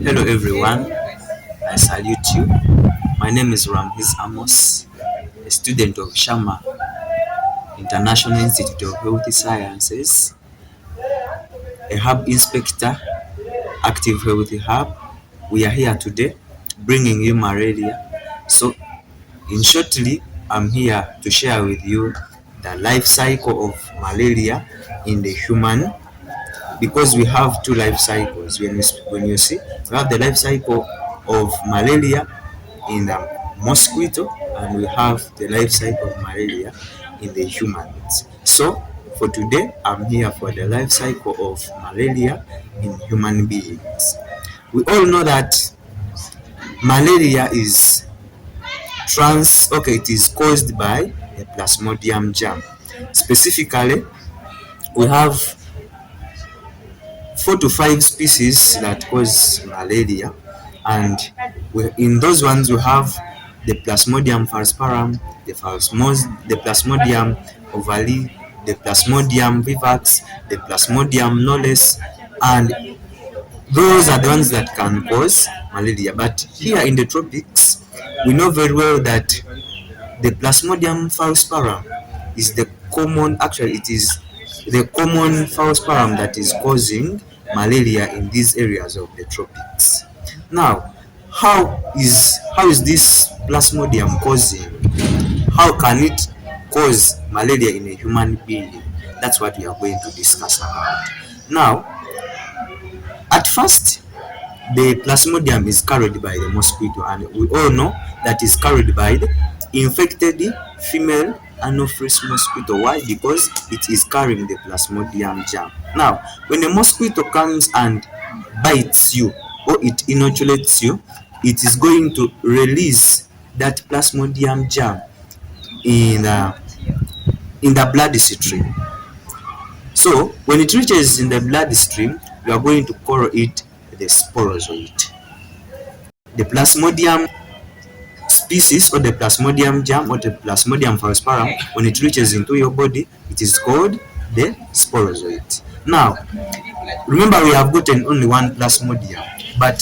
Hello everyone, I salute you. My name is Ramhiz Amos, a student of Shama International Institute of Health Sciences, a hub inspector, active health hub. We are here today bringing you malaria. So, in shortly, I'm here to share with you the life cycle of malaria in the human because we have two life cycles. When you see, we have the life cycle of malaria in the mosquito and we have the life cycle of malaria in the humans. So for today, I'm here for the life cycle of malaria in human beings. We all know that malaria is it is caused by a plasmodium germ. Specifically, we have 4 to 5 species that cause malaria, and in those ones we have the Plasmodium falciparum, the Plasmodium ovale, the Plasmodium vivax, the Plasmodium knowles, and those are the ones that can cause malaria. But here in the tropics, we know very well that the Plasmodium falciparum is the common, actually it is the common falciparum that is causing malaria in these areas of the tropics. Now, how is this Plasmodium causing? How can it cause malaria in a human being? That's what we are going to discuss about. Now, at first, the Plasmodium is carried by the mosquito, and we all know that is carried by the infected female Anopheles mosquito. Why? Because it is carrying the Plasmodium germ. Now, when a mosquito comes and bites you or it inoculates you, it is going to release that Plasmodium germ in the bloodstream. So, when it reaches in the bloodstream, we are going to call it the sporozoite. The Plasmodium species or the Plasmodium germ or the Plasmodium falciparum, when it reaches into your body, it is called the sporozoite. Now, remember we have gotten only one Plasmodium, but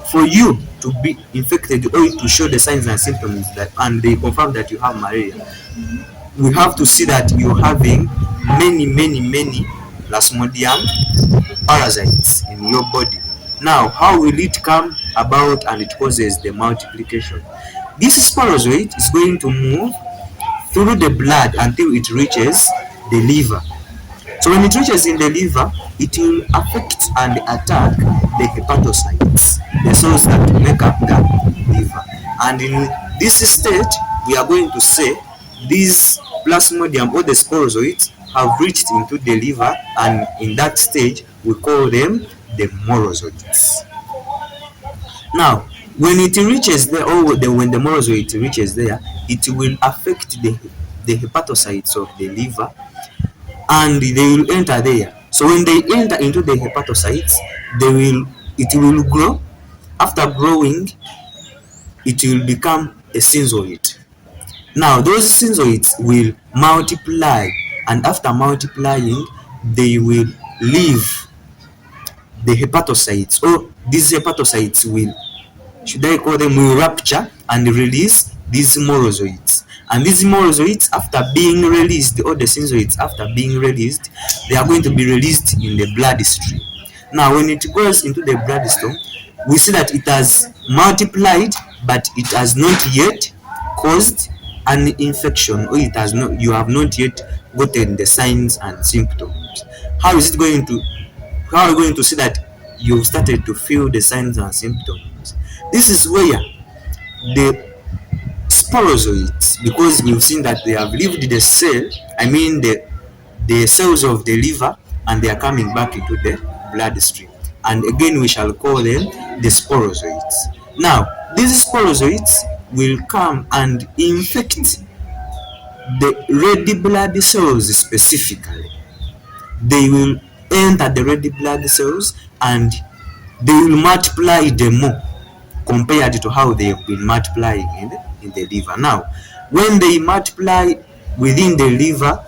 for you to be infected or to show the signs and symptoms that and they confirm that you have malaria, we have to see that you're having many Plasmodium parasites in your body. Now, how will it come about and it causes the multiplication? This sporozoite is going to move through the blood until it reaches the liver. So when it reaches in the liver, it will affect and attack the hepatocytes, the cells that make up the liver. And in this state, we are going to say these Plasmodium or the sporozoites have reached into the liver, and in that stage we call them the morozoites. Now, when it reaches there, when the morozoite reaches there, it will affect the hepatocytes of the liver, and they will enter there. So when they enter into the hepatocytes, it will grow. After growing, it will become a synzoid. Now, those synzoids will multiply, and after multiplying, they will leave the hepatocytes, or these hepatocytes will, should I call them, will rupture and release these morozoites. And these morozoites, after being released, or the synzoids after being released, they are going to be released in the bloodstream. Now, when it goes into the bloodstream, we see that it has multiplied, but it has not yet caused an infection, or it has not, you have not yet gotten the signs and symptoms. How is it going to, how are you going to see that you've started to feel the signs and symptoms? This is where the sporozoites, because you've seen that they have left the cell, the cells of the liver, and they are coming back into the bloodstream. And again, we shall call them the sporozoites. Now, these sporozoites will come and infect the red blood cells specifically. They will enter the red blood cells and they will multiply them more compared to how they have been multiplying in the liver. Now, when they multiply within the liver,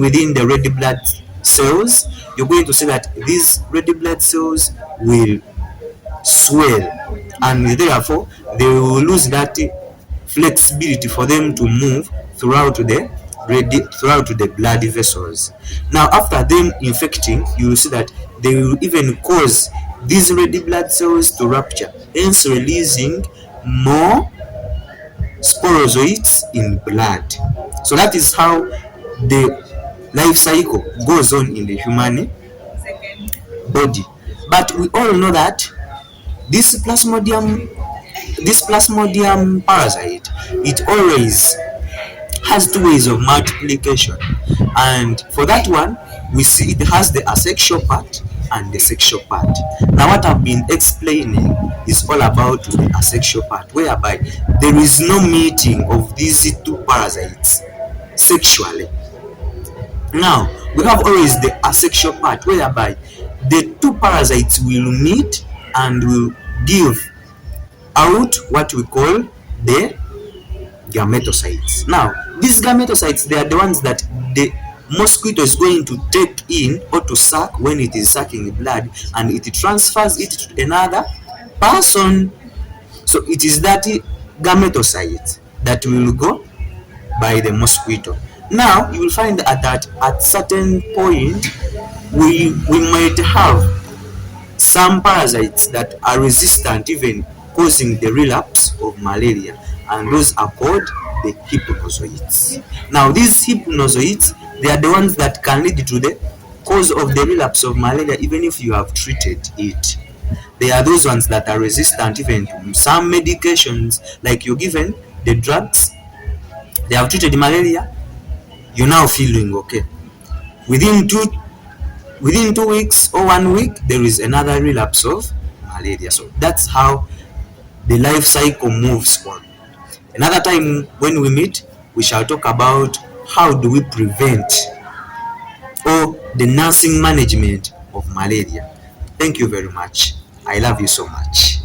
within the red blood cells, you're going to see that these red blood cells will swell, and therefore they will lose that flexibility for them to move throughout the blood vessels. Now after them infecting, you will see that they will even cause these red blood cells to rupture, hence releasing more sporozoites in blood. So that is how the life cycle goes on in the human body. But we all know that this plasmodium parasite, it always has two ways of multiplication, and for that one we see it has the asexual part and the sexual part. Now what I've been explaining is all about the asexual part, whereby there is no meeting of these two parasites sexually. Now we have always the asexual part, whereby the two parasites will meet and will give out what we call the gametocytes. Now these gametocytes, they are the ones that the mosquito is going to take in or to suck when it is sucking the blood, and it transfers it to another person. So it is that gametocyte that will go by the mosquito. Now you will find that at certain point we might have some parasites that are resistant, even causing the relapse of malaria, and those are called the hypnozoites. Now these hypnozoites, they are the ones that can lead to the cause of the relapse of malaria even if you have treated it. They are those ones that are resistant even to some medications, like you're given the drugs, they have treated malaria, you're now feeling okay. Within 2 weeks or 1 week, there is another relapse of malaria. So that's how the life cycle moves on. Another time when we meet, we shall talk about how do we prevent or the nursing management of malaria. Thank you very much. I love you so much.